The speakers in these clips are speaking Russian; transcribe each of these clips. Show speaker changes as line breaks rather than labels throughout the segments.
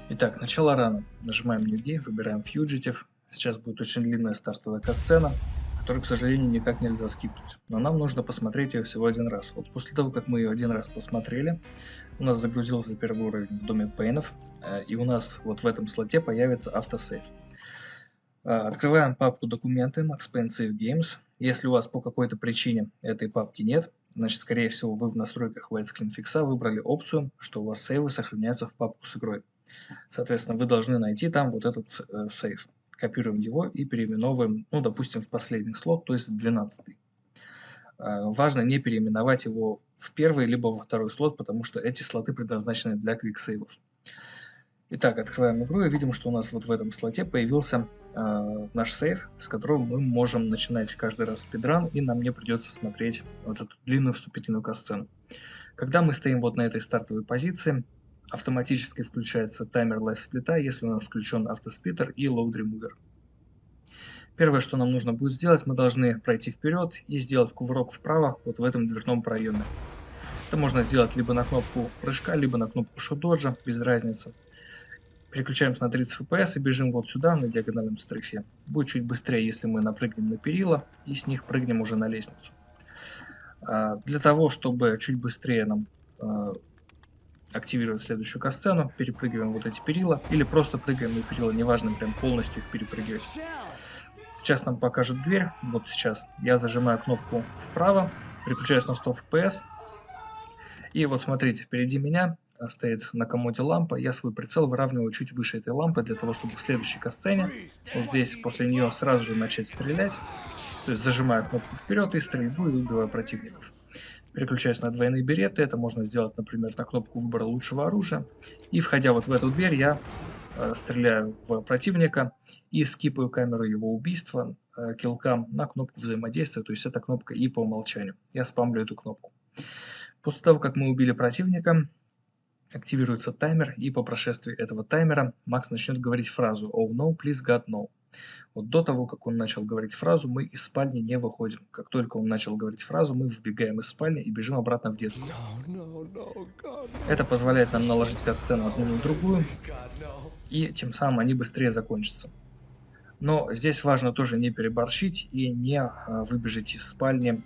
Итак, начало рано. Нажимаем New Game, выбираем Fugitive. Сейчас будет очень длинная стартовая катсцена, которую, к сожалению, никак нельзя скипнуть. Но нам нужно посмотреть ее всего один раз. Вот после того, как мы ее один раз посмотрели, у нас загрузился первый уровень в Доме Пейнов, и у нас вот в этом слоте появится автосейв. Открываем папку «Документы», Max Payne Save Games. Если у вас по какой-то причине этой папки нет, значит, скорее всего, вы в настройках Widescreen Fix выбрали опцию, что у вас сейвы сохраняются в папку с игрой. Соответственно, вы должны найти там вот этот сейф. Копируем его и переименовываем, ну, допустим, в последний слот, то есть в 12. Важно не переименовать его в первый либо во второй слот, потому что эти слоты предназначены для квиксейвов. Итак, открываем игру и видим, что у нас вот в этом слоте появился наш сейф, с которого мы можем начинать каждый раз спидран, и нам не придется смотреть вот эту длинную вступительную катсцену. Когда мы стоим вот на этой стартовой позиции, автоматически включается таймер лайфсплита, если у нас включен автосплиттер и load remover. Первое, что нам нужно будет сделать, мы должны пройти вперед и сделать кувырок вправо вот в этом дверном проеме. Это можно сделать либо на кнопку прыжка, либо на кнопку шот-доджа, без разницы. Переключаемся на 30 FPS и бежим вот сюда, на диагональном стрейфе. Будет чуть быстрее, если мы напрыгнем на перила и с них прыгнем уже на лестницу. Для того, чтобы чуть быстрее нам активировать следующую касцену, перепрыгиваем вот эти перила или просто прыгаем на перила, неважно, прям полностью их перепрыгивать. Сейчас нам покажет дверь, вот сейчас я зажимаю кнопку вправо, переключаюсь на 100 FPS, и вот смотрите, впереди меня стоит на комоде лампа, я свой прицел выравниваю чуть выше этой лампы, для того, чтобы в следующей касцене, вот здесь после нее сразу же начать стрелять, то есть зажимаю кнопку вперед и стрельбу и убиваю противников. Переключаюсь на двойные береты, это можно сделать, например, на кнопку выбора лучшего оружия, и входя вот в эту дверь я стреляю в противника и скипаю камеру его убийства, киллкам на кнопку взаимодействия, то есть это кнопка И по умолчанию. Я спамлю эту кнопку. После того, как мы убили противника, активируется таймер, и по прошествии этого таймера Макс начнет говорить фразу «Oh no, please God no». Вот до того, как он начал говорить фразу, мы из спальни не выходим. Как только он начал говорить фразу, мы вбегаем из спальни и бежим обратно в детскую. Это позволяет нам наложить катсцену одну на другую, и тем самым они быстрее закончатся. Но здесь важно тоже не переборщить и не выбежать из спальни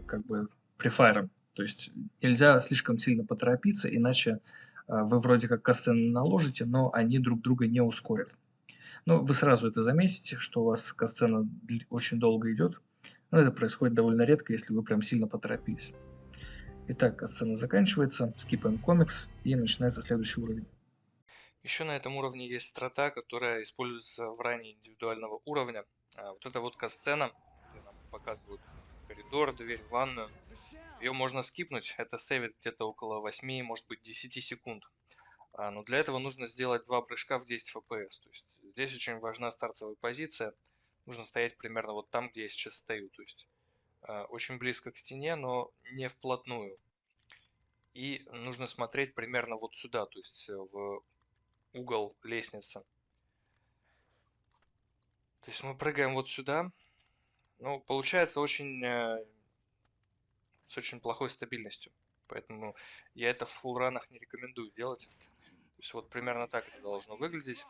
как бы префайром. То есть нельзя слишком сильно поторопиться, иначе вы вроде как катсцены наложите, но они друг друга не ускорят. Но вы сразу это заметите, что у вас катсцена очень долго идет. Но это происходит довольно редко, если вы прям сильно поторопились. Итак, катсцена заканчивается, скипаем комикс и начинается следующий уровень.
Еще на этом уровне есть строта, которая используется в ране индивидуального уровня. Вот эта вот катсцена, где нам показывают коридор, дверь в ванную. Ее можно скипнуть, это сейвит где-то около 8, может быть 10 секунд. Но для этого нужно сделать два прыжка в 10 FPS. То есть здесь очень важна стартовая позиция. Нужно стоять примерно вот там, где я сейчас стою. То есть очень близко к стене, но не вплотную. И нужно смотреть примерно вот сюда, то есть в угол лестницы. То есть мы прыгаем вот сюда. Ну, получается с очень плохой стабильностью. Поэтому я это в фуллранах не рекомендую делать. То есть вот примерно так это должно выглядеть.